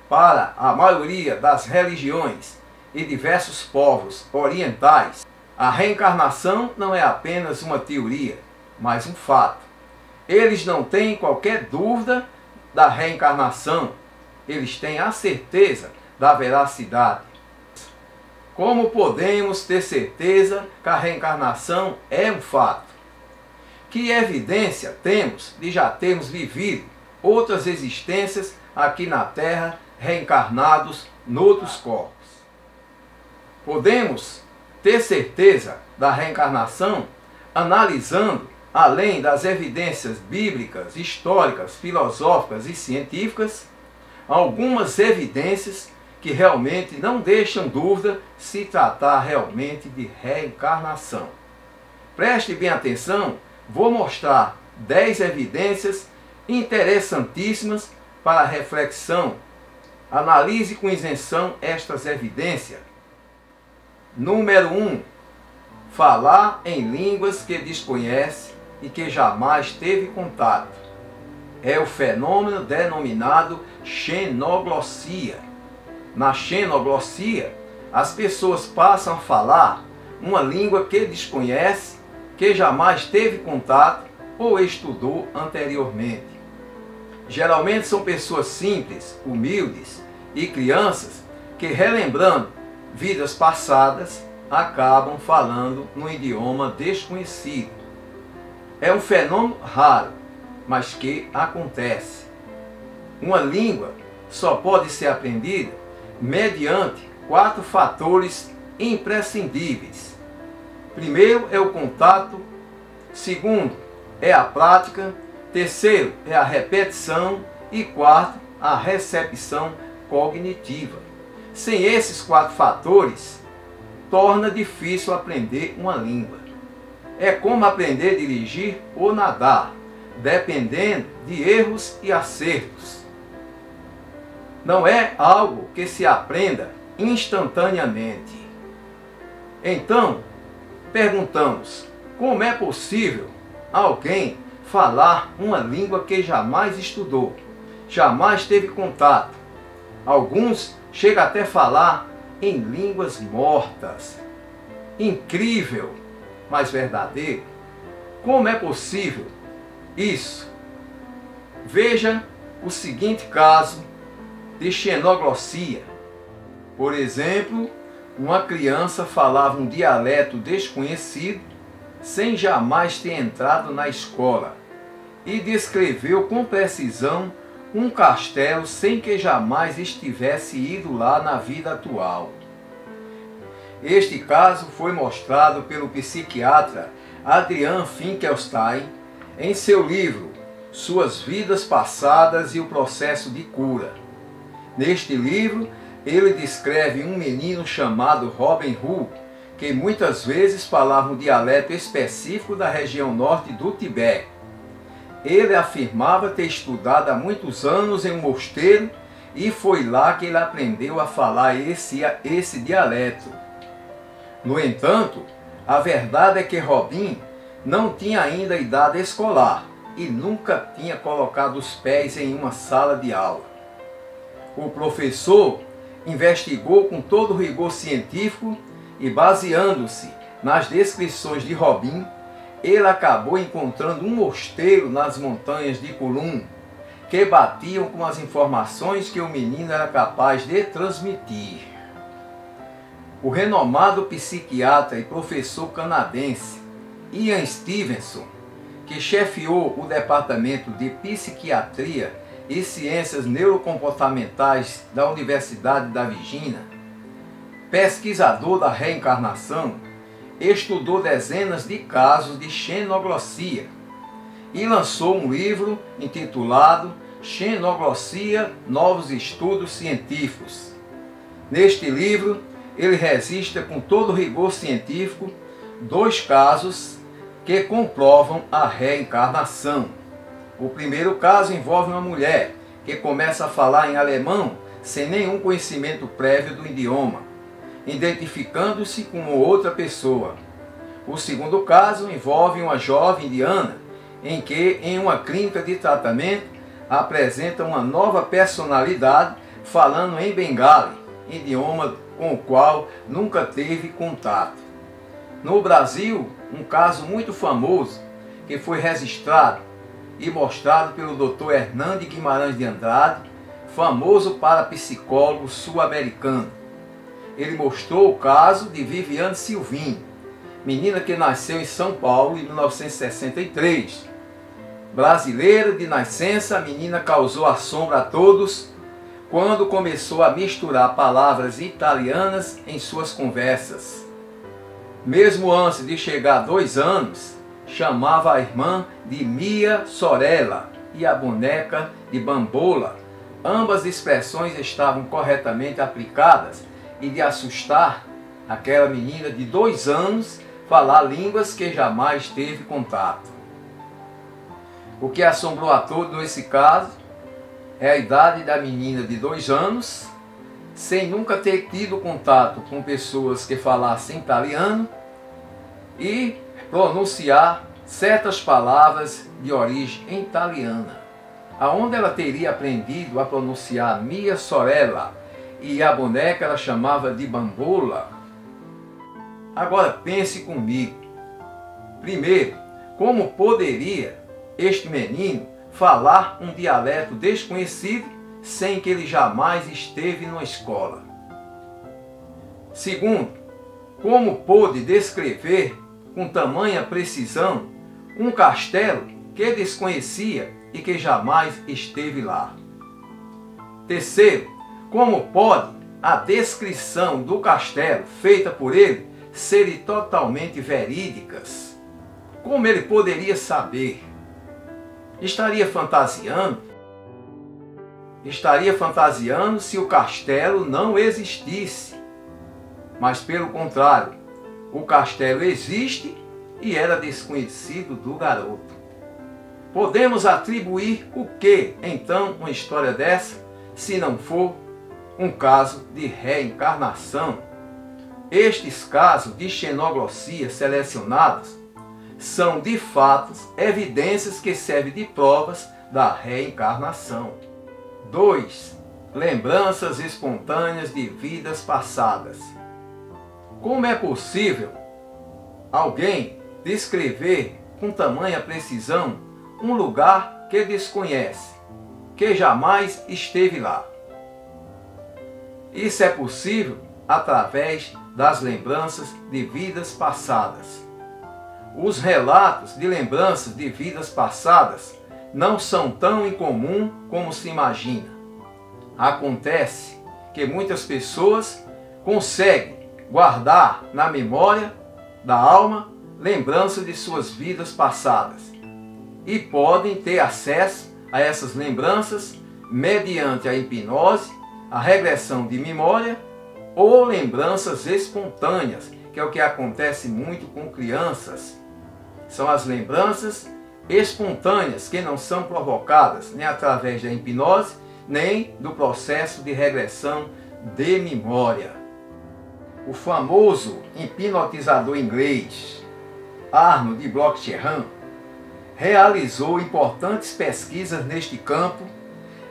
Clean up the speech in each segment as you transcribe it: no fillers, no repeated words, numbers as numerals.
para a maioria das religiões e diversos povos orientais, a reencarnação não é apenas uma teoria, mas um fato. Eles não têm qualquer dúvida da reencarnação, eles têm a certeza da veracidade. Como podemos ter certeza que a reencarnação é um fato? Que evidência temos de já termos vivido outras existências aqui na Terra, reencarnados noutros corpos? Podemos ter certeza da reencarnação analisando, além das evidências bíblicas, históricas, filosóficas e científicas, algumas evidências que realmente não deixam dúvida se tratar realmente de reencarnação. Preste bem atenção, vou mostrar 10 evidências interessantíssimas para reflexão. Analise com isenção estas evidências. Número 1. Falar em línguas que desconhece e que jamais teve contato. É o fenômeno denominado xenoglossia. Na xenoglossia, as pessoas passam a falar uma língua que desconhece, que jamais teve contato ou estudou anteriormente. Geralmente são pessoas simples, humildes e crianças que, relembrando vidas passadas, acabam falando num idioma desconhecido. É um fenômeno raro, mas que acontece. Uma língua só pode ser aprendida mediante 4 fatores imprescindíveis. Primeiro é o contato, segundo é a prática, terceiro é a repetição e quarto, a recepção cognitiva. Sem esses 4 fatores, torna difícil aprender uma língua. É como aprender a dirigir ou nadar, dependendo de erros e acertos. Não é algo que se aprenda instantaneamente. Então, perguntamos, como é possível alguém falar uma língua que jamais estudou, jamais teve contato? Alguns chegam até a falar em línguas mortas. Incrível, mas verdadeiro. Como é possível isso? Veja o seguinte caso de xenoglossia. Por exemplo, uma criança falava um dialeto desconhecido sem jamais ter entrado na escola e descreveu com precisão um castelo sem que jamais estivesse ido lá na vida atual. Este caso foi mostrado pelo psiquiatra Adrian Finkelstein em seu livro Suas Vidas Passadas e o Processo de Cura. Neste livro, ele descreve um menino chamado Robin Hood, que muitas vezes falava um dialeto específico da região norte do Tibete. Ele afirmava ter estudado há muitos anos em um mosteiro e foi lá que ele aprendeu a falar esse dialeto. No entanto, a verdade é que Robin não tinha ainda idade escolar e nunca tinha colocado os pés em uma sala de aula. O professor investigou com todo o rigor científico e, baseando-se nas descrições de Robin, ele acabou encontrando um mosteiro nas montanhas de Kulum, que batiam com as informações que o menino era capaz de transmitir. O renomado psiquiatra e professor canadense Ian Stevenson, que chefiou o departamento de psiquiatria e ciências neurocomportamentais da Universidade da Virgínia, pesquisador da reencarnação, estudou dezenas de casos de xenoglossia e lançou um livro intitulado Xenoglossia, Novos Estudos Científicos. Neste livro, ele registra com todo rigor científico 2 casos que comprovam a reencarnação. O primeiro caso envolve uma mulher que começa a falar em alemão sem nenhum conhecimento prévio do idioma, identificando-se com outra pessoa. O segundo caso envolve uma jovem indiana em que, em uma clínica de tratamento, apresenta uma nova personalidade falando em bengali, idioma com o qual nunca teve contato. No Brasil, um caso muito famoso que foi registrado e mostrado pelo Dr. Hernando Guimarães de Andrade, famoso parapsicólogo sul-americano. Ele mostrou o caso de Viviane Silvinho, menina que nasceu em São Paulo em 1963. Brasileira de nascença, a menina causou assombro a todos quando começou a misturar palavras italianas em suas conversas. Mesmo antes de chegar a 2 anos, chamava a irmã de Mia Sorella e a boneca de Bambola. Ambas expressões estavam corretamente aplicadas e de assustar aquela menina de 2 anos falar línguas que jamais teve contato. O que assombrou a todos nesse caso é a idade da menina de 2 anos, sem nunca ter tido contato com pessoas que falassem italiano e pronunciar certas palavras de origem italiana. Aonde ela teria aprendido a pronunciar Mia Sorella e a boneca ela chamava de Bambola. Agora pense comigo. Primeiro, como poderia este menino falar um dialeto desconhecido sem que ele jamais esteve numa escola? Segundo, como pôde descrever com tamanha precisão um castelo que desconhecia e que jamais esteve lá? Terceiro, como pode a descrição do castelo feita por ele serem totalmente verídicas? Como ele poderia saber? Estaria fantasiando? Estaria fantasiando se o castelo não existisse. Mas pelo contrário, o castelo existe e era desconhecido do garoto. Podemos atribuir o que, então, uma história dessa, se não for um caso de reencarnação? Estes casos de xenoglossia selecionados são, de fato, evidências que servem de provas da reencarnação. 2. Lembranças espontâneas de vidas passadas. Como é possível alguém descrever com tamanha precisão um lugar que desconhece, que jamais esteve lá? Isso é possível através das lembranças de vidas passadas. Os relatos de lembranças de vidas passadas não são tão incomum como se imagina. Acontece que muitas pessoas conseguem guardar na memória da alma lembranças de suas vidas passadas e podem ter acesso a essas lembranças mediante a hipnose, a regressão de memória ou lembranças espontâneas, que é o que acontece muito com crianças. São as lembranças espontâneas que não são provocadas nem através da hipnose, nem do processo de regressão de memória. O famoso hipnotizador inglês Arnold de Bloch-Cherran realizou importantes pesquisas neste campo,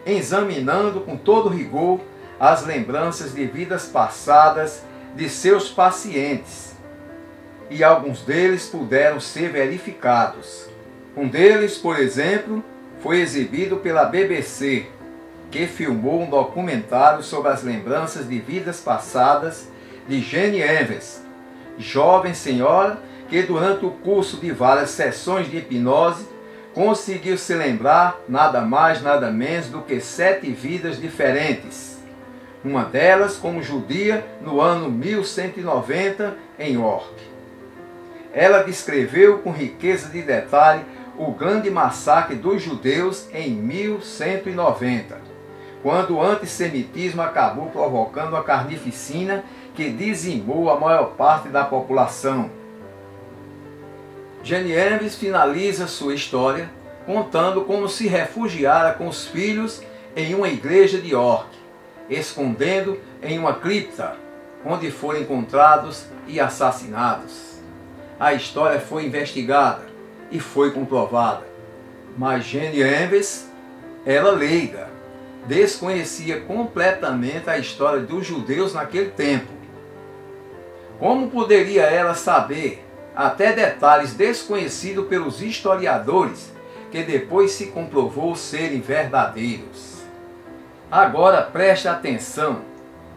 examinando com todo rigor as lembranças de vidas passadas de seus pacientes, e alguns deles puderam ser verificados. Um deles, por exemplo, foi exibido pela BBC, que filmou um documentário sobre as lembranças de vidas passadas de Jenny Evans, jovem senhora que durante o curso de várias sessões de hipnose conseguiu se lembrar nada mais nada menos do que 7 vidas diferentes. Uma delas como judia no ano 1190 em York. Ela descreveu com riqueza de detalhe o grande massacre dos judeus em 1190, quando o antissemitismo acabou provocando a carnificina que dizimou a maior parte da população. Jenny Evans finaliza sua história contando como se refugiara com os filhos em uma igreja de York, escondendo em uma cripta, onde foram encontrados e assassinados. A história foi investigada e foi comprovada, mas Jenny Evans era leiga, desconhecia completamente a história dos judeus naquele tempo. Como poderia ela saber até detalhes desconhecidos pelos historiadores, que depois se comprovou serem verdadeiros? Agora preste atenção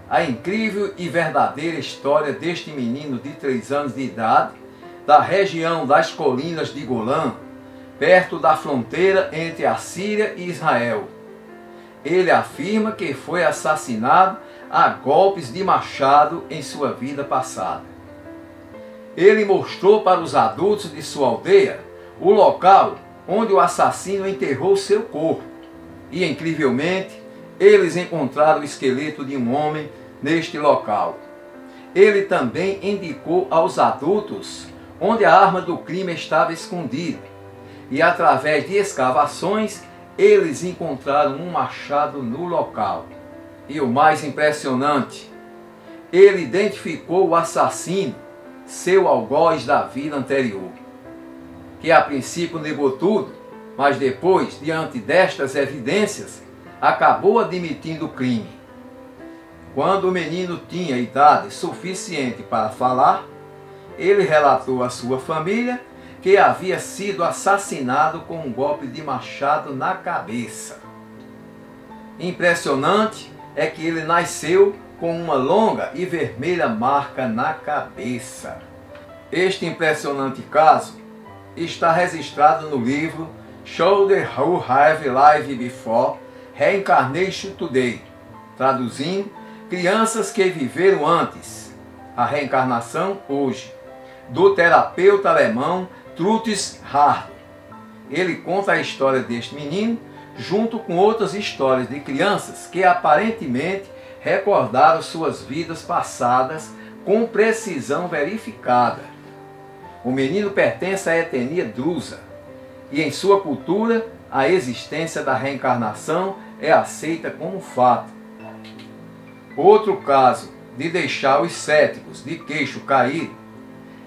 à incrível e verdadeira história deste menino de 3 anos de idade, da região das colinas de Golã, perto da fronteira entre a Síria e Israel. Ele afirma que foi assassinado a golpes de machado em sua vida passada. Ele mostrou para os adultos de sua aldeia o local onde o assassino enterrou seu corpo. E, incrivelmente, eles encontraram o esqueleto de um homem neste local. Ele também indicou aos adultos onde a arma do crime estava escondida. E, através de escavações, eles encontraram um machado no local. E o mais impressionante, ele identificou o assassino, seu algoz da vida anterior, que a princípio negou tudo, mas depois, diante destas evidências, acabou admitindo o crime. Quando o menino tinha idade suficiente para falar, ele relatou à sua família que havia sido assassinado com um golpe de machado na cabeça. Impressionante é que ele nasceu com uma longa e vermelha marca na cabeça. Este impressionante caso está registrado no livro Children Who Have Lived Before Reincarnation Today, traduzindo, Crianças que Viveram Antes, a Reencarnação Hoje, do terapeuta alemão Trutz Hard. Ele conta a história deste menino junto com outras histórias de crianças que aparentemente recordaram suas vidas passadas com precisão verificada. O menino pertence à etnia drusa e em sua cultura a existência da reencarnação é aceita como fato. Outro caso de deixar os céticos de queixo cair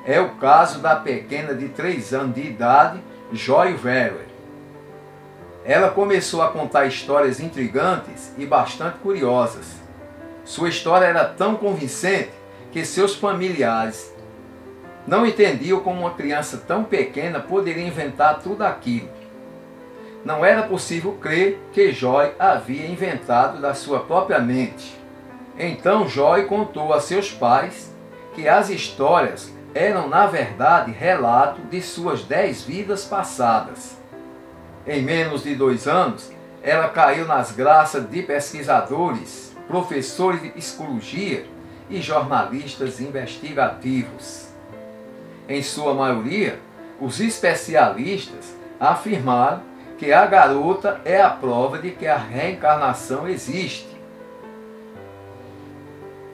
é o caso da pequena de 3 anos de idade, Joy Verwer. Ela começou a contar histórias intrigantes e bastante curiosas. Sua história era tão convincente que seus familiares não entendiam como uma criança tão pequena poderia inventar tudo aquilo. Não era possível crer que Joy havia inventado da sua própria mente. Então Joy contou a seus pais que as histórias eram na verdade relato de suas 10 vidas passadas. Em menos de 2 anos, ela caiu nas graças de pesquisadores, professores de psicologia e jornalistas investigativos. Em sua maioria, os especialistas afirmaram que a garota é a prova de que a reencarnação existe.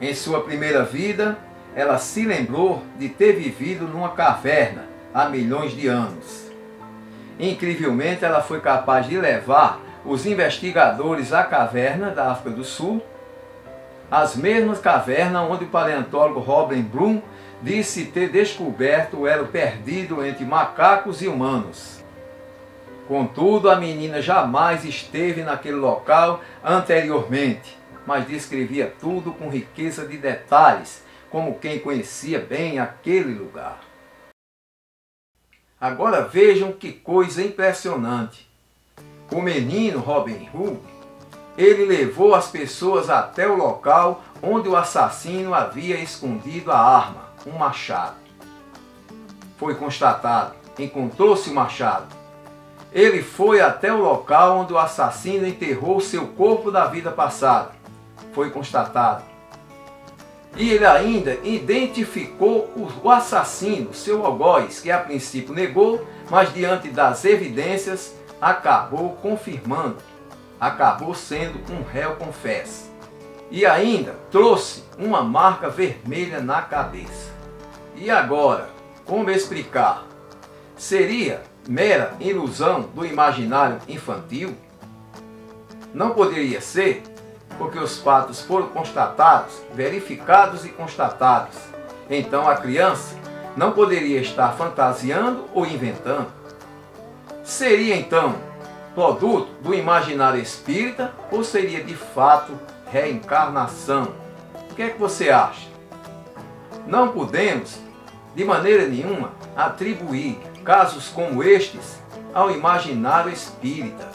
Em sua primeira vida, ela se lembrou de ter vivido numa caverna há milhões de anos. Incrivelmente, ela foi capaz de levar os investigadores à caverna da África do Sul, as mesmas cavernas onde o paleontólogo Robert Blum disse ter descoberto o elo perdido entre macacos e humanos. Contudo, a menina jamais esteve naquele local anteriormente, mas descrevia tudo com riqueza de detalhes, como quem conhecia bem aquele lugar. Agora vejam que coisa impressionante. O menino Robin Hood, ele levou as pessoas até o local onde o assassino havia escondido a arma, um machado. Foi constatado, encontrou-se o machado. Ele foi até o local onde o assassino enterrou seu corpo da vida passada. Foi constatado. E ele ainda identificou o assassino, seu algoz, que a princípio negou, mas diante das evidências acabou confirmando, acabou sendo um réu confesso. E ainda trouxe uma marca vermelha na cabeça. E agora, como explicar? Seria mera ilusão do imaginário infantil? Não poderia ser, porque os fatos foram constatados, verificados e constatados. Então a criança não poderia estar fantasiando ou inventando. Seria então produto do imaginário espírita ou seria de fato reencarnação? O que é que você acha? Não podemos, de maneira nenhuma, atribuir casos como estes ao imaginário espírita.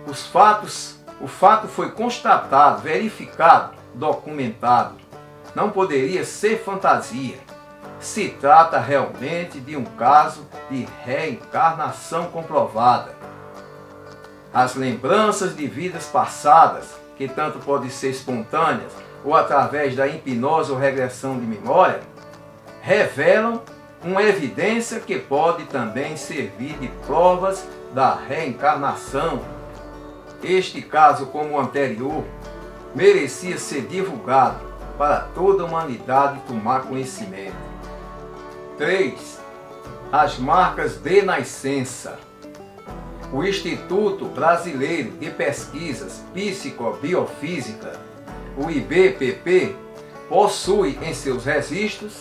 O fato foi constatado, verificado, documentado. Não poderia ser fantasia. Se trata realmente de um caso de reencarnação comprovada. As lembranças de vidas passadas, que tanto podem ser espontâneas ou através da hipnose ou regressão de memória, revelam uma evidência que pode também servir de provas da reencarnação. Este caso, como o anterior, merecia ser divulgado para toda a humanidade tomar conhecimento. 3. As marcas de nascença. O Instituto Brasileiro de Pesquisas Psicobiofísica, o IBPP, possui em seus registros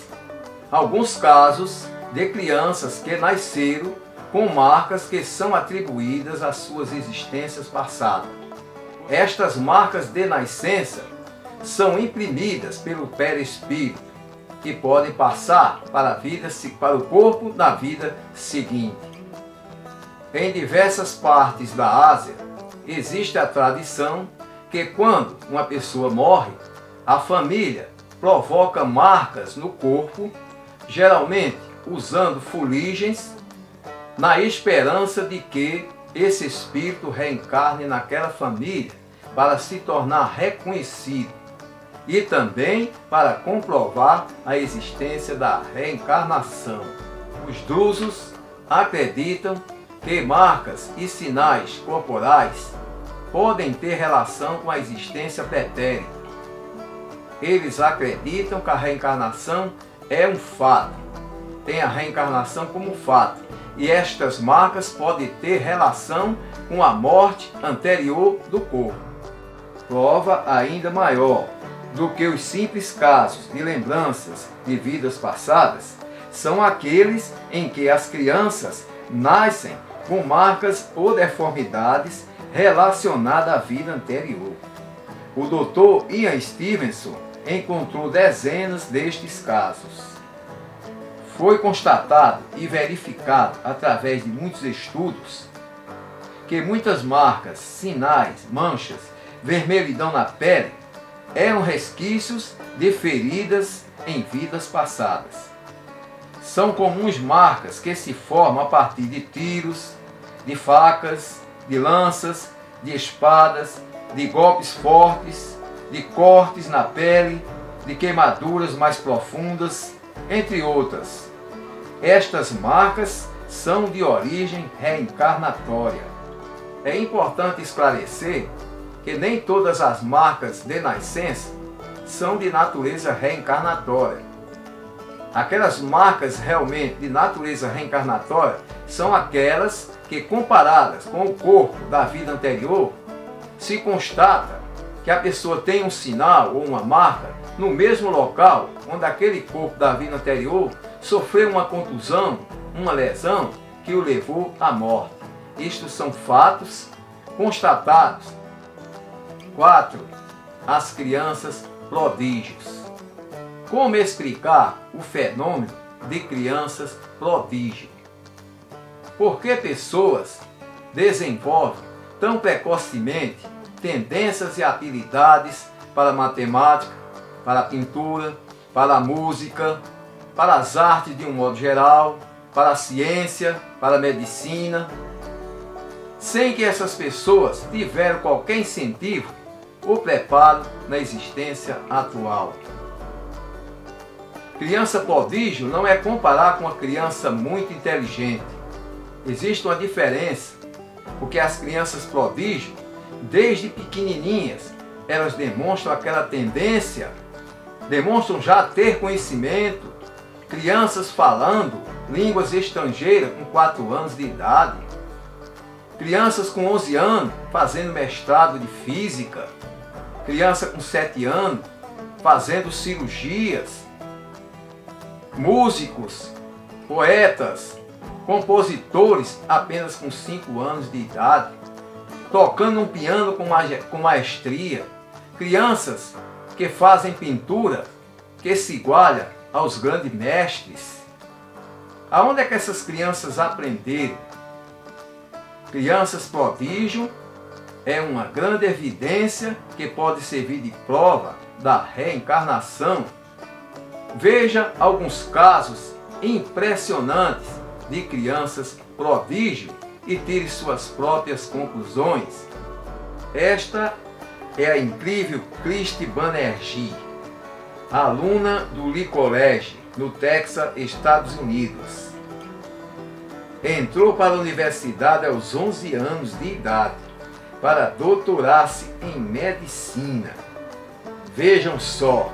alguns casos de crianças que nasceram com marcas que são atribuídas às suas existências passadas. Estas marcas de nascença são imprimidas pelo perispírito e podem passar para o corpo na vida seguinte. Em diversas partes da Ásia, existe a tradição que quando uma pessoa morre, a família provoca marcas no corpo, geralmente usando fuligens, na esperança de que esse espírito reencarne naquela família para se tornar reconhecido e também para comprovar a existência da reencarnação. Os drusos acreditam que marcas e sinais corporais podem ter relação com a existência pretérita. Eles acreditam que a reencarnação é um fato, tem a reencarnação como fato, e estas marcas podem ter relação com a morte anterior do corpo. Prova ainda maior do que os simples casos de lembranças de vidas passadas são aqueles em que as crianças nascem com marcas ou deformidades relacionadas à vida anterior. O Dr. Ian Stevenson encontrou dezenas destes casos. Foi constatado e verificado através de muitos estudos que muitas marcas, sinais, manchas, vermelhidão na pele eram resquícios de feridas em vidas passadas. São comuns marcas que se formam a partir de tiros, de facas, de lanças, de espadas, de golpes fortes, de cortes na pele, de queimaduras mais profundas, entre outras. Estas marcas são de origem reencarnatória. É importante esclarecer que nem todas as marcas de nascença são de natureza reencarnatória. Aquelas marcas realmente de natureza reencarnatória são aquelas que, comparadas com o corpo da vida anterior, se constata que a pessoa tem um sinal ou uma marca no mesmo local onde aquele corpo da vida anterior sofreu uma contusão, uma lesão que o levou à morte. Isto são fatos constatados. 4. As crianças prodígios. Como explicar o fenômeno de crianças prodígio? Por que pessoas desenvolvem tão precocemente tendências e habilidades para a matemática, para a pintura, para a música, para as artes de um modo geral, para a ciência, para a medicina, sem que essas pessoas tiveram qualquer incentivo ou preparo na existência atual? Criança prodígio não é comparar com uma criança muito inteligente. Existe uma diferença, porque as crianças prodígio, desde pequenininhas, elas demonstram aquela tendência, demonstram já ter conhecimento. Crianças falando línguas estrangeiras com 4 anos de idade. Crianças com 11 anos fazendo mestrado de física. Criança com 7 anos fazendo cirurgias. Músicos, poetas, compositores apenas com 5 anos de idade. tocando um piano com maestria, crianças que fazem pintura que se iguala aos grandes mestres. Aonde é que essas crianças aprenderam? Crianças prodígio é uma grande evidência que pode servir de prova da reencarnação. Veja alguns casos impressionantes de crianças prodígio e tire suas próprias conclusões. Esta é a incrível Christy Banerjee, aluna do Lee College, no Texas, Estados Unidos. Entrou para a universidade aos 11 anos de idade para doutorar-se em medicina. Vejam só,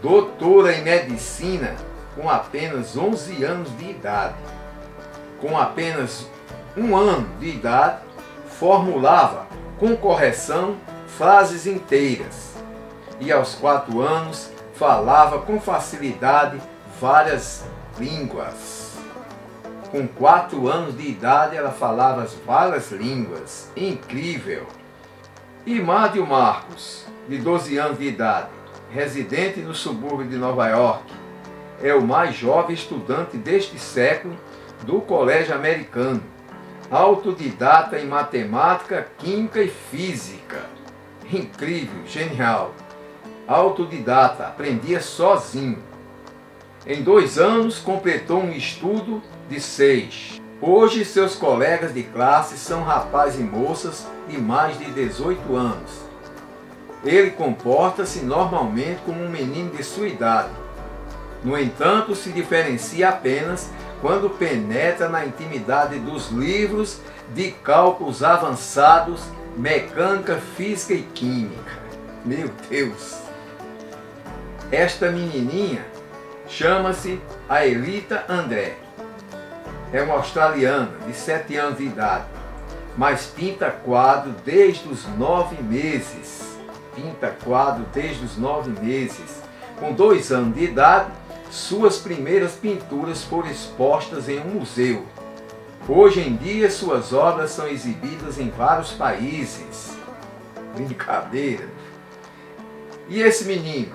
doutora em medicina com apenas 11 anos de idade. Com apenas um ano de idade, formulava com correção frases inteiras. E aos 4 anos, falava com facilidade várias línguas. Com 4 anos de idade, ela falava várias línguas. Incrível! E Mário Marcos, de 12 anos de idade, residente no subúrbio de Nova York, é o mais jovem estudante deste século do colégio americano, autodidata em matemática, química e física. Incrível, genial! Autodidata, aprendia sozinho. Em 2 anos, completou um estudo de 6. Hoje, seus colegas de classe são rapazes e moças de mais de 18 anos. Ele comporta-se normalmente como um menino de sua idade. No entanto, se diferencia apenas quando penetra na intimidade dos livros de cálculos avançados, mecânica, física e química. Meu Deus! Esta menininha chama-se Aelita André. É uma australiana de 7 anos de idade, mas pinta quadro desde os 9 meses. Pinta quadro desde os 9 meses. Com 2 anos de idade, suas primeiras pinturas foram expostas em um museu. Hoje em dia, suas obras são exibidas em vários países. Brincadeira! E esse menino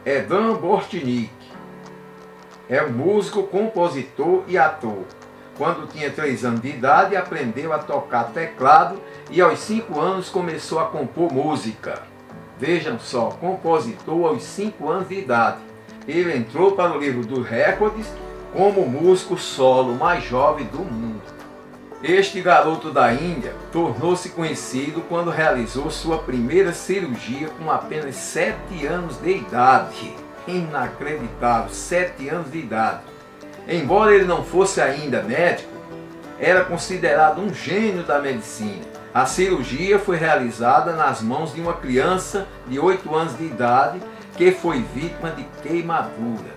é Dan Bortnick. É um músico, compositor e ator. Quando tinha 3 anos de idade, aprendeu a tocar teclado e aos 5 anos começou a compor música. Vejam só, compositor aos 5 anos de idade. Ele entrou para o livro dos recordes como o músico solo mais jovem do mundo. Este garoto da Índia tornou-se conhecido quando realizou sua primeira cirurgia com apenas 7 anos de idade. Inacreditável, 7 anos de idade. Embora ele não fosse ainda médico, era considerado um gênio da medicina. A cirurgia foi realizada nas mãos de uma criança de 8 anos de idade que foi vítima de queimadura.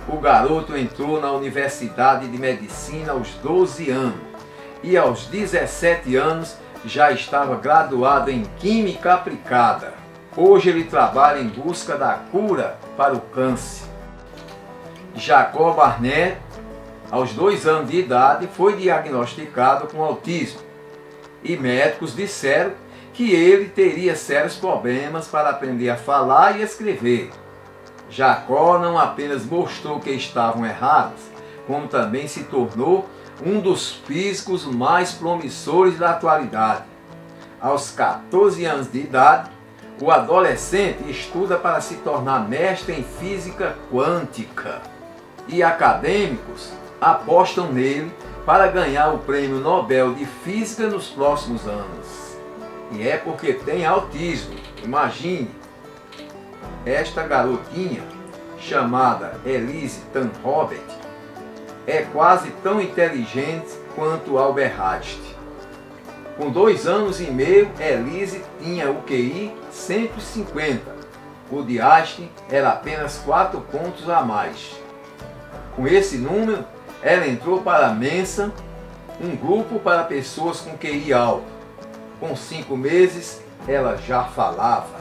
O garoto entrou na Universidade de Medicina aos 12 anos e aos 17 anos já estava graduado em Química Aplicada. Hoje ele trabalha em busca da cura para o câncer. Jacob Barnett, aos 2 anos de idade, foi diagnosticado com autismo e médicos disseram que ele teria sérios problemas para aprender a falar e escrever. Jacó não apenas mostrou que estavam errados, como também se tornou um dos físicos mais promissores da atualidade. Aos 14 anos de idade, o adolescente estuda para se tornar mestre em física quântica e acadêmicos apostam nele para ganhar o Prêmio Nobel de Física nos próximos anos. E é porque tem autismo. Imagine, esta garotinha chamada Elise Tan Robert é quase tão inteligente quanto Albert Einstein. Com 2 anos e meio, Elise tinha o QI 150. O de Einstein era apenas 4 pontos a mais. Com esse número, ela entrou para a Mensa, um grupo para pessoas com QI alto. Com 5 meses, ela já falava.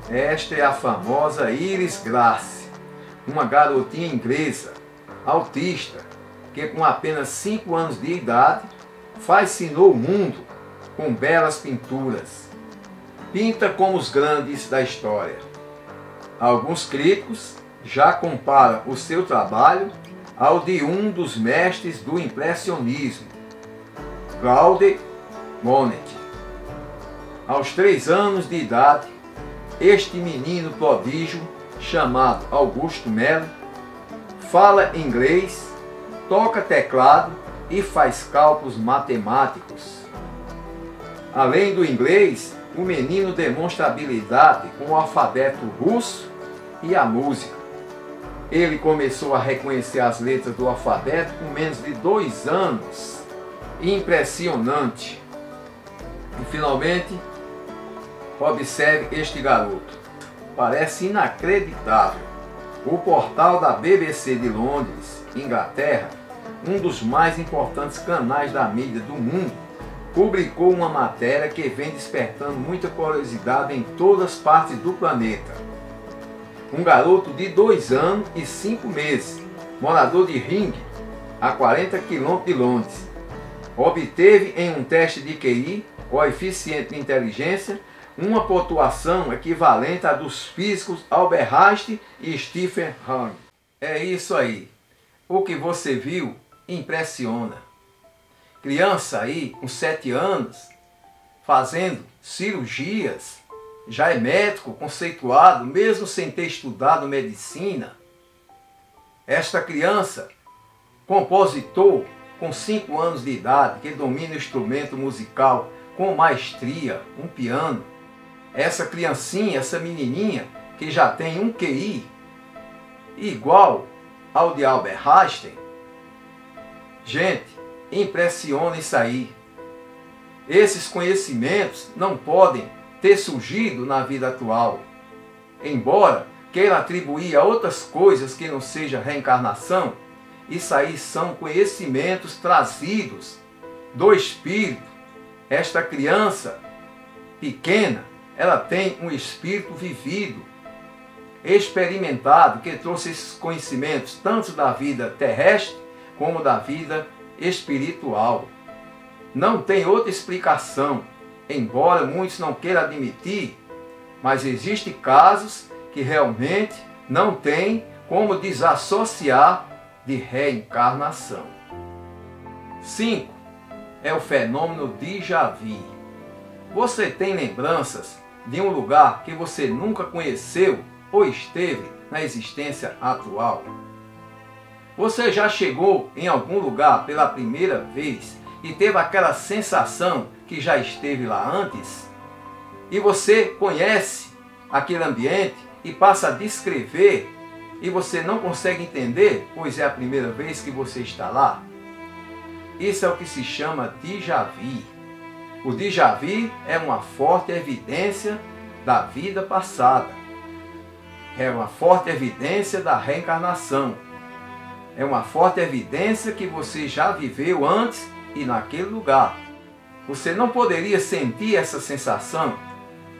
Esta é a famosa Iris Glass, uma garotinha inglesa, autista, que com apenas 5 anos de idade fascinou o mundo com belas pinturas. Pinta como os grandes da história. Alguns críticos já comparam o seu trabalho ao de um dos mestres do impressionismo, Claude Monet. Aos 3 anos de idade, este menino prodígio, chamado Augusto Melo, fala inglês, toca teclado e faz cálculos matemáticos. Além do inglês, o menino demonstra habilidade com o alfabeto russo e a música. Ele começou a reconhecer as letras do alfabeto com menos de 2 anos. Impressionante! E finalmente, observe este garoto. Parece inacreditável. O portal da BBC de Londres, Inglaterra, um dos mais importantes canais da mídia do mundo, publicou uma matéria que vem despertando muita curiosidade em todas as partes do planeta. Um garoto de 2 anos e 5 meses, morador de Ring, a 40 km de Londres, obteve em um teste de QI, coeficiente de inteligência, uma pontuação equivalente à dos físicos Albert Einstein e Stephen Hawking. É isso aí. O que você viu impressiona. Criança aí com 7 anos fazendo cirurgias, já é médico conceituado, mesmo sem ter estudado medicina. Esta criança, compositor com 5 anos de idade, que domina o instrumento musical com maestria, um piano. Essa criancinha, essa menininha, que já tem um QI igual ao de Albert Einstein. Gente, impressiona isso aí. Esses conhecimentos não podem ter surgido na vida atual. Embora queira atribuir a outras coisas que não seja reencarnação, isso aí são conhecimentos trazidos do Espírito. Esta criança pequena, ela tem um espírito vivido, experimentado, que trouxe esses conhecimentos tanto da vida terrestre como da vida espiritual. Não tem outra explicação, embora muitos não queiram admitir, mas existem casos que realmente não tem como desassociar de reencarnação. 5. É o fenômeno déjà vu. Você tem lembranças de um lugar que você nunca conheceu ou esteve na existência atual? Você já chegou em algum lugar pela primeira vez e teve aquela sensação que já esteve lá antes? E você conhece aquele ambiente e passa a descrever e você não consegue entender, pois é a primeira vez que você está lá? Isso é o que se chama déjà vu. O déjà vu é uma forte evidência da vida passada. É uma forte evidência da reencarnação. É uma forte evidência que você já viveu antes e naquele lugar. Você não poderia sentir essa sensação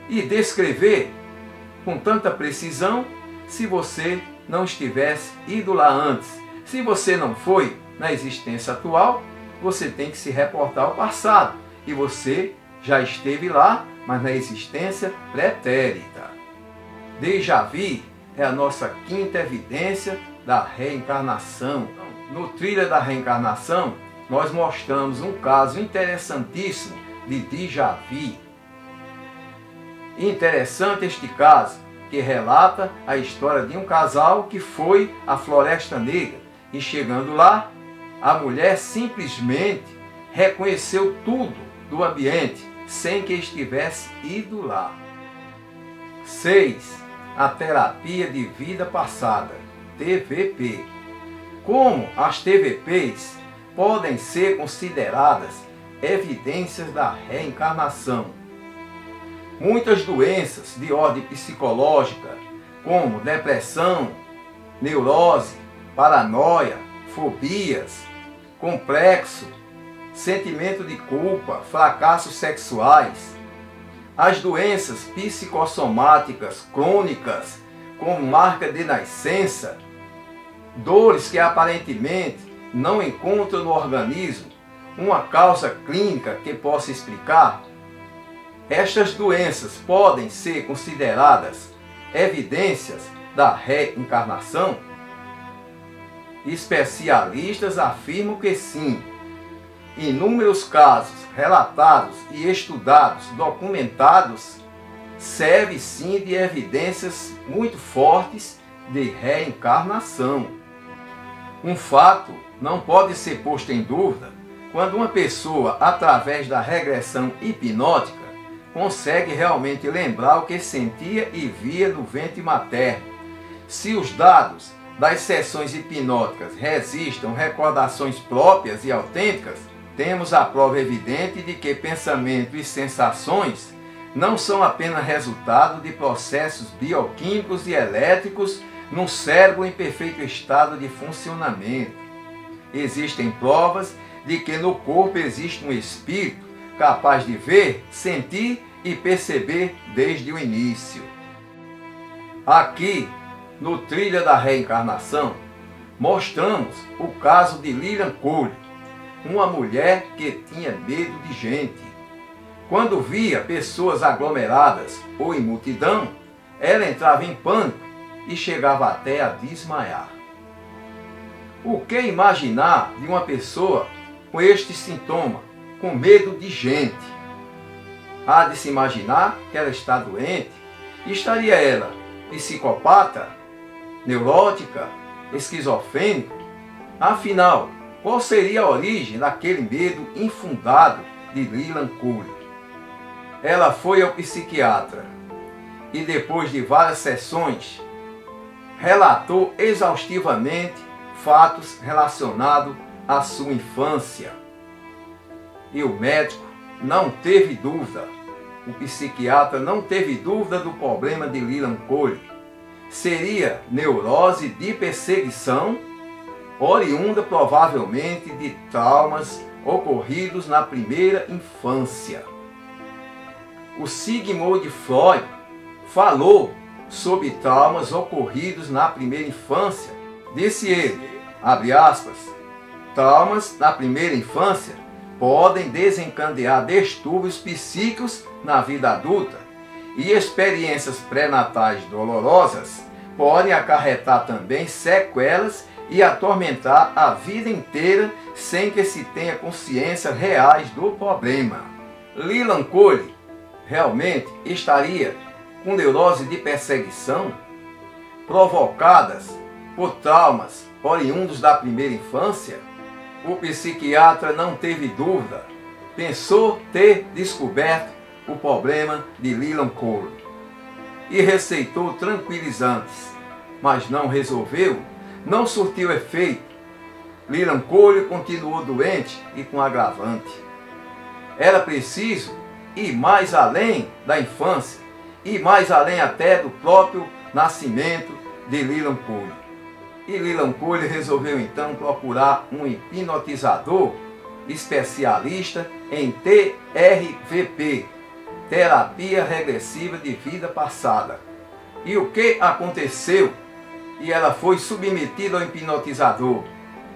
e descrever com tanta precisão se você não estivesse ido lá antes. Se você não foi na existência atual, você tem que se reportar ao passado. E você já esteve lá, mas na existência pretérita. Déjà vu é a nossa quinta evidência da reencarnação. No Trilha da Reencarnação, nós mostramos um caso interessantíssimo de déjà vu. Interessante este caso, que relata a história de um casal que foi à Floresta Negra e, chegando lá, a mulher simplesmente reconheceu tudo do ambiente sem que estivesse ido lá. 6. A terapia de vida passada, TVP. Como as TVPs podem ser consideradas evidências da reencarnação? Muitas doenças de ordem psicológica, como depressão, neurose, paranoia, fobias, complexo, sentimento de culpa, fracassos sexuais, as doenças psicossomáticas crônicas, como marca de nascença, dores que aparentemente não encontram no organismo, uma causa clínica que possa explicar? Estas doenças podem ser consideradas evidências da reencarnação? Especialistas afirmam que sim. Inúmeros casos relatados e estudados, documentados, servem sim de evidências muito fortes de reencarnação. Um fato não pode ser posto em dúvida quando uma pessoa, através da regressão hipnótica, consegue realmente lembrar o que sentia e via no ventre materno. Se os dados das sessões hipnóticas resistam recordações próprias e autênticas, temos a prova evidente de que pensamentos e sensações não são apenas resultado de processos bioquímicos e elétricos no cérebro em perfeito estado de funcionamento. Existem provas de que no corpo existe um espírito capaz de ver, sentir e perceber desde o início. Aqui, no Trilha da Reencarnação, mostramos o caso de Lilian Cole, uma mulher que tinha medo de gente. Quando via pessoas aglomeradas ou em multidão, ela entrava em pânico e chegava até a desmaiar. O que imaginar de uma pessoa com este sintoma, com medo de gente? Há de se imaginar que ela está doente. Estaria ela psicopata, neurótica, esquizofrênica? Afinal, qual seria a origem daquele medo infundado de Lilian Cole? Ela foi ao psiquiatra e, depois de várias sessões, relatou exaustivamente fatos relacionados à sua infância. E o médico não teve dúvida, o psiquiatra não teve dúvida do problema de Lilian Cole. Seria neurose de perseguição, oriunda provavelmente de traumas ocorridos na primeira infância. O Sigmund Freud falou sobre traumas ocorridos na primeira infância. Disse ele, abre aspas, traumas na primeira infância podem desencadear distúrbios psíquicos na vida adulta e experiências pré-natais dolorosas podem acarretar também sequelas e atormentar a vida inteira sem que se tenha consciência reais do problema. Lilian Cole realmente estaria com neurose de perseguição provocadas por traumas oriundos da primeira infância? O psiquiatra não teve dúvida, pensou ter descoberto o problema de Lilian Cole e receitou tranquilizantes, mas não resolveu, não surtiu efeito. Lilian Cole continuou doente e com agravante. Era preciso ir mais além da infância e mais além até do próprio nascimento de Lilian Cole. E Lilian Cole resolveu então procurar um hipnotizador especialista em TRVP, Terapia Regressiva de Vida Passada. E o que aconteceu? E ela foi submetida ao hipnotizador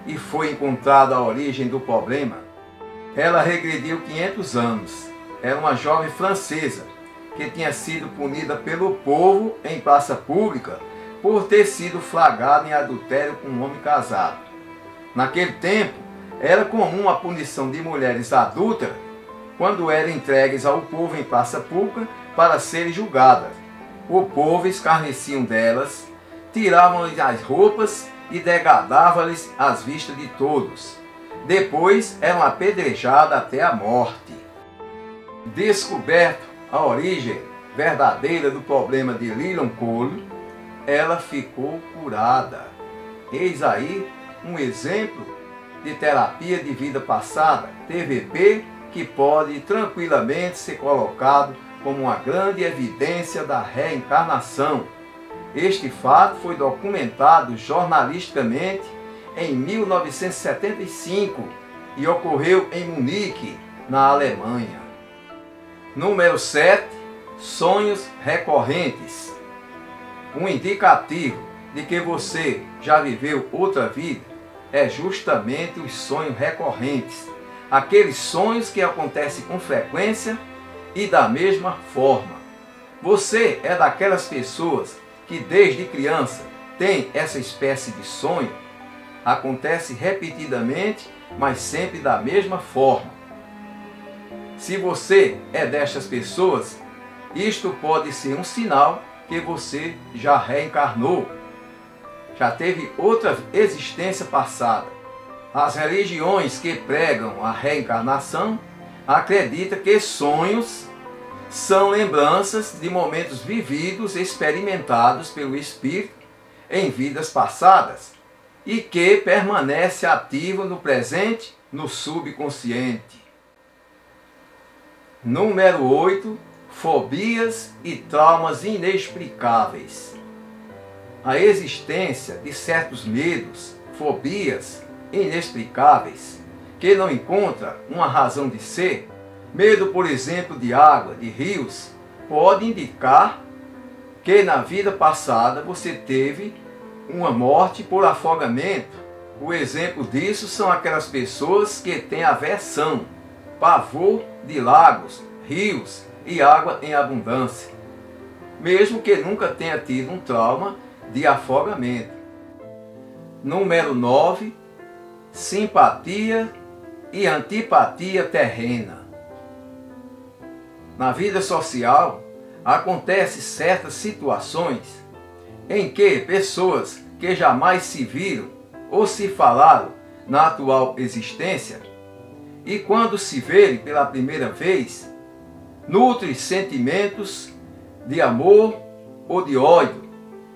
e foi encontrada a origem do problema. Ela regrediu 500 anos. Era uma jovem francesa que tinha sido punida pelo povo em praça pública por ter sido flagrada em adultério com um homem casado. Naquele tempo, era comum a punição de mulheres adúlteras quando eram entregues ao povo em praça pública para serem julgadas. O povo escarneciam delas, tiravam-lhes as roupas e degradavam-lhes às vistas de todos. Depois eram apedrejadas até a morte. Descoberto a origem verdadeira do problema de Lilian Cole, ela ficou curada. Eis aí um exemplo de terapia de vida passada, TVP, que pode tranquilamente ser colocado como uma grande evidência da reencarnação. Este fato foi documentado jornalisticamente em 1975 e ocorreu em Munique, na Alemanha. Número 7. Sonhos recorrentes. Um indicativo de que você já viveu outra vida é justamente os sonhos recorrentes. aqueles sonhos que acontecem com frequência e da mesma forma. Você é daquelas pessoas que desde criança tem essa espécie de sonho? Acontece repetidamente, mas sempre da mesma forma. Se você é destas pessoas, isto pode ser um sinal que você já reencarnou, já teve outra existência passada. As religiões que pregam a reencarnação acreditam que sonhos são lembranças de momentos vividos, experimentados pelo espírito em vidas passadas e que permanece ativo no presente, no subconsciente. Número 8. Fobias e traumas inexplicáveis. A existência de certos medos, fobias inexplicáveis, que não encontra uma razão de ser. Medo, por exemplo, de água, de rios, pode indicar que na vida passada você teve uma morte por afogamento. O exemplo disso são aquelas pessoas que têm aversão, pavor de lagos, rios e água em abundância, mesmo que nunca tenha tido um trauma de afogamento. Número 9. Simpatia e antipatia terrena. Na vida social, acontecem certas situações em que pessoas que jamais se viram ou se falaram na atual existência, e quando se verem pela primeira vez, nutrem sentimentos de amor ou de ódio,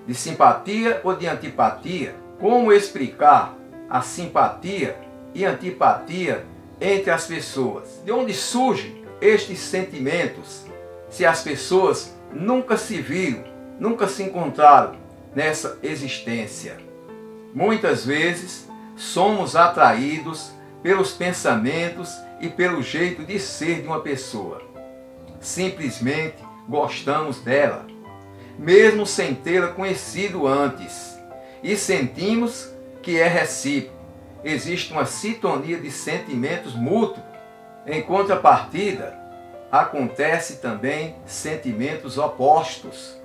de simpatia ou de antipatia. Como explicar a simpatia e antipatia entre as pessoas? De onde surgem estes sentimentos se as pessoas nunca se viram, nunca se encontraram nessa existência? Muitas vezes somos atraídos pelos pensamentos e pelo jeito de ser de uma pessoa. Simplesmente gostamos dela, mesmo sem tê-la conhecido antes, e sentimos que é recíproco. Existe uma sintonia de sentimentos mútuos. Em contrapartida, acontece também sentimentos opostos.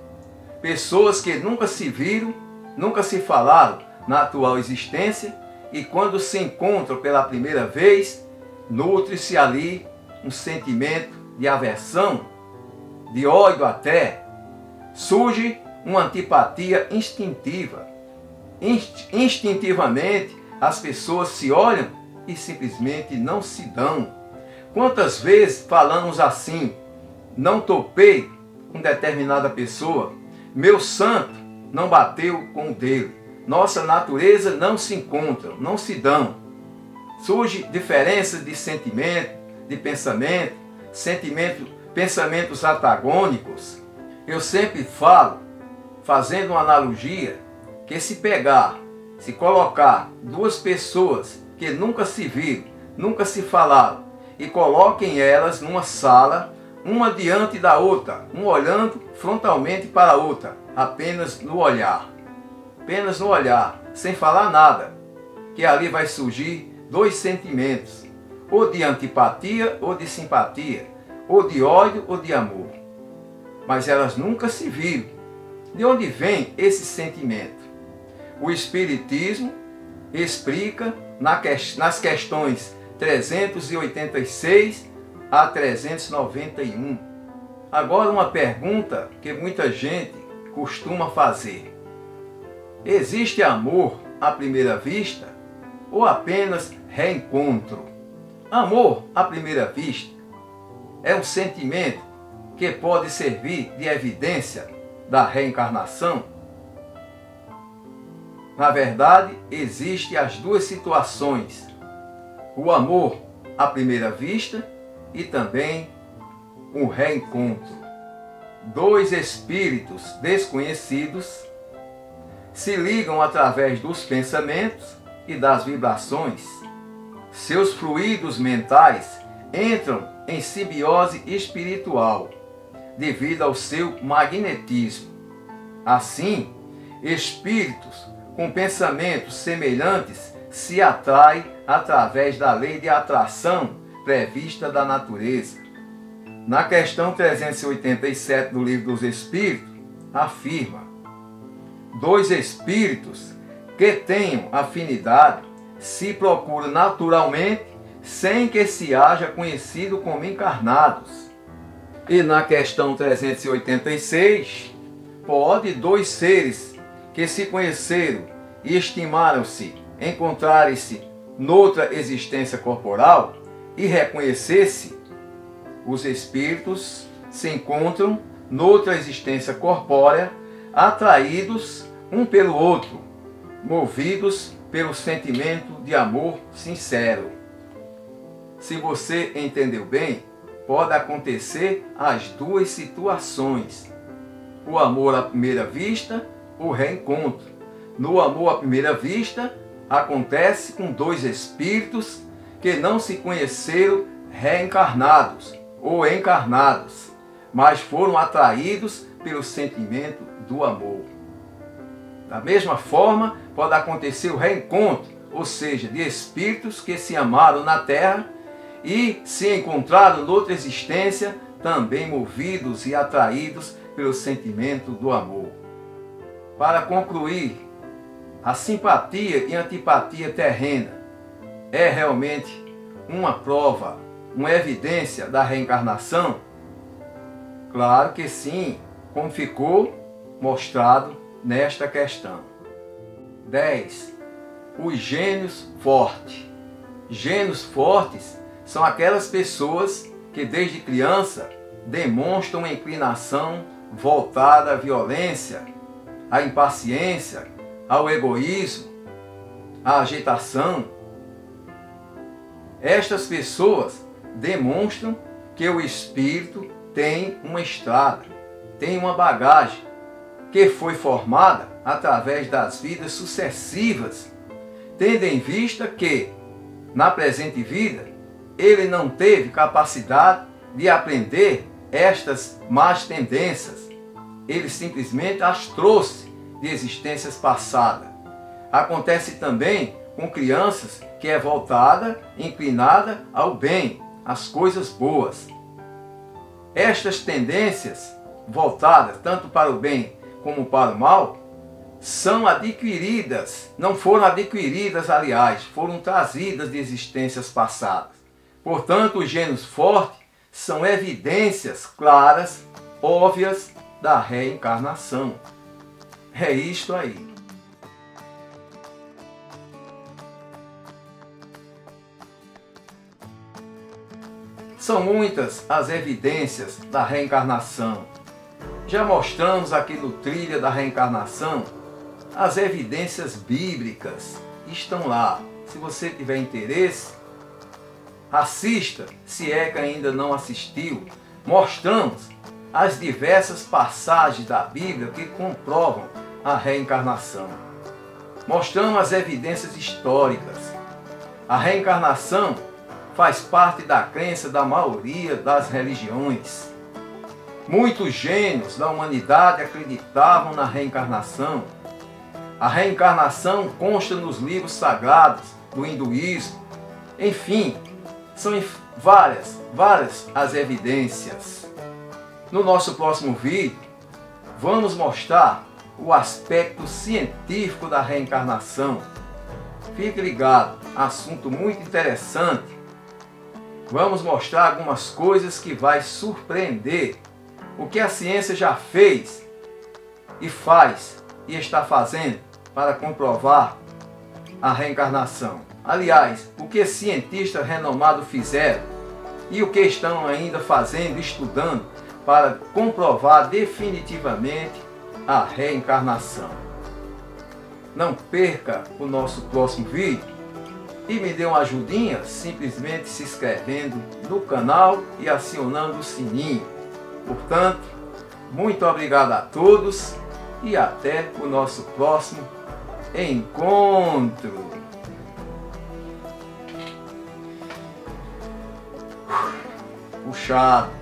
Pessoas que nunca se viram, nunca se falaram na atual existência, e quando se encontram pela primeira vez, nutre-se ali um sentimento de aversão, de ódio até. Surge uma antipatia instintiva. Instintivamente, as pessoas se olham e simplesmente não se dão. Quantas vezes falamos assim: não topei com determinada pessoa, meu santo não bateu com o dele, nossa natureza não se encontra, não se dão. Surge diferenças de sentimento, de pensamento, pensamentos antagônicos. Eu sempre falo, fazendo uma analogia, que se colocar duas pessoas que nunca se viram, nunca se falaram, e coloquem elas numa sala, uma diante da outra, um olhando frontalmente para a outra, apenas no olhar, sem falar nada, que ali vai surgir dois sentimentos, ou de antipatia ou de simpatia, ou de ódio ou de amor. Mas elas nunca se viram. De onde vem esse sentimento? O Espiritismo explica nas questões 386 a 391. Agora, uma pergunta que muita gente costuma fazer: existe amor à primeira vista ou apenas reencontro? Amor à primeira vista é um sentimento que pode servir de evidência da reencarnação? Na verdade, existem as duas situações: o amor à primeira vista e também um reencontro. Dois espíritos desconhecidos se ligam através dos pensamentos e das vibrações. Seus fluidos mentais entram em simbiose espiritual devido ao seu magnetismo. Assim, espíritos com pensamentos semelhantes se atraem através da lei de atração prevista da natureza. Na questão 387 do Livro dos Espíritos, afirma: dois espíritos que tenham afinidade se procuram naturalmente sem que se haja conhecido como encarnados. E na questão 386, pode dois seres que se conheceram e estimaram-se encontrarem-se noutra existência corporal e reconhecer-se, os espíritos se encontram noutra existência corpórea, atraídos um pelo outro, movidos pelo sentimento de amor sincero. Se você entendeu bem, pode acontecer as duas situações: o amor à primeira vista, o reencontro. No amor à primeira vista, acontece com dois espíritos que não se conheceram reencarnados ou encarnados, mas foram atraídos pelo sentimento do amor. Da mesma forma, pode acontecer o reencontro, ou seja, de espíritos que se amaram na Terra e se encontraram noutra existência, também movidos e atraídos pelo sentimento do amor. Para concluir, a simpatia e antipatia terrena é realmente uma prova, uma evidência da reencarnação? Claro que sim, como ficou mostrado nesta questão. 10. Os gênios fortes. Gênios fortes são aquelas pessoas que desde criança demonstram uma inclinação voltada à violência, à impaciência, ao egoísmo, à agitação. Estas pessoas demonstram que o espírito tem uma estrada, tem uma bagagem que foi formada através das vidas sucessivas, tendo em vista que, na presente vida, ele não teve capacidade de aprender estas más tendências. Ele simplesmente as trouxe de existências passadas. Acontece também com crianças que é voltada, inclinada ao bem, às coisas boas. Estas tendências, voltadas tanto para o bem como para o mal, são adquiridas, não foram adquiridas, aliás, foram trazidas de existências passadas. Portanto, os gênios fortes são evidências claras, óbvias da reencarnação. É isto aí. São muitas as evidências da reencarnação. Já mostramos aqui no Trilha da Reencarnação as evidências bíblicas. Estão lá. Se você tiver interesse, assista, se é que ainda não assistiu. Mostramos as diversas passagens da Bíblia que comprovam a reencarnação. Mostramos as evidências históricas. A reencarnação faz parte da crença da maioria das religiões. Muitos gênios da humanidade acreditavam na reencarnação. A reencarnação consta nos livros sagrados do hinduísmo. Enfim, são várias as evidências. No nosso próximo vídeo, vamos mostrar o aspecto científico da reencarnação. Fique ligado, assunto muito interessante. Vamos mostrar algumas coisas que vai surpreender. O que a ciência já fez e faz e está fazendo para comprovar a reencarnação. Aliás, o que cientistas renomados fizeram e o que estão ainda fazendo, estudando, para comprovar definitivamente a reencarnação. Não perca o nosso próximo vídeo e me dê uma ajudinha simplesmente se inscrevendo no canal e acionando o sininho. Portanto, muito obrigado a todos e até o nosso próximo encontro. Puxado.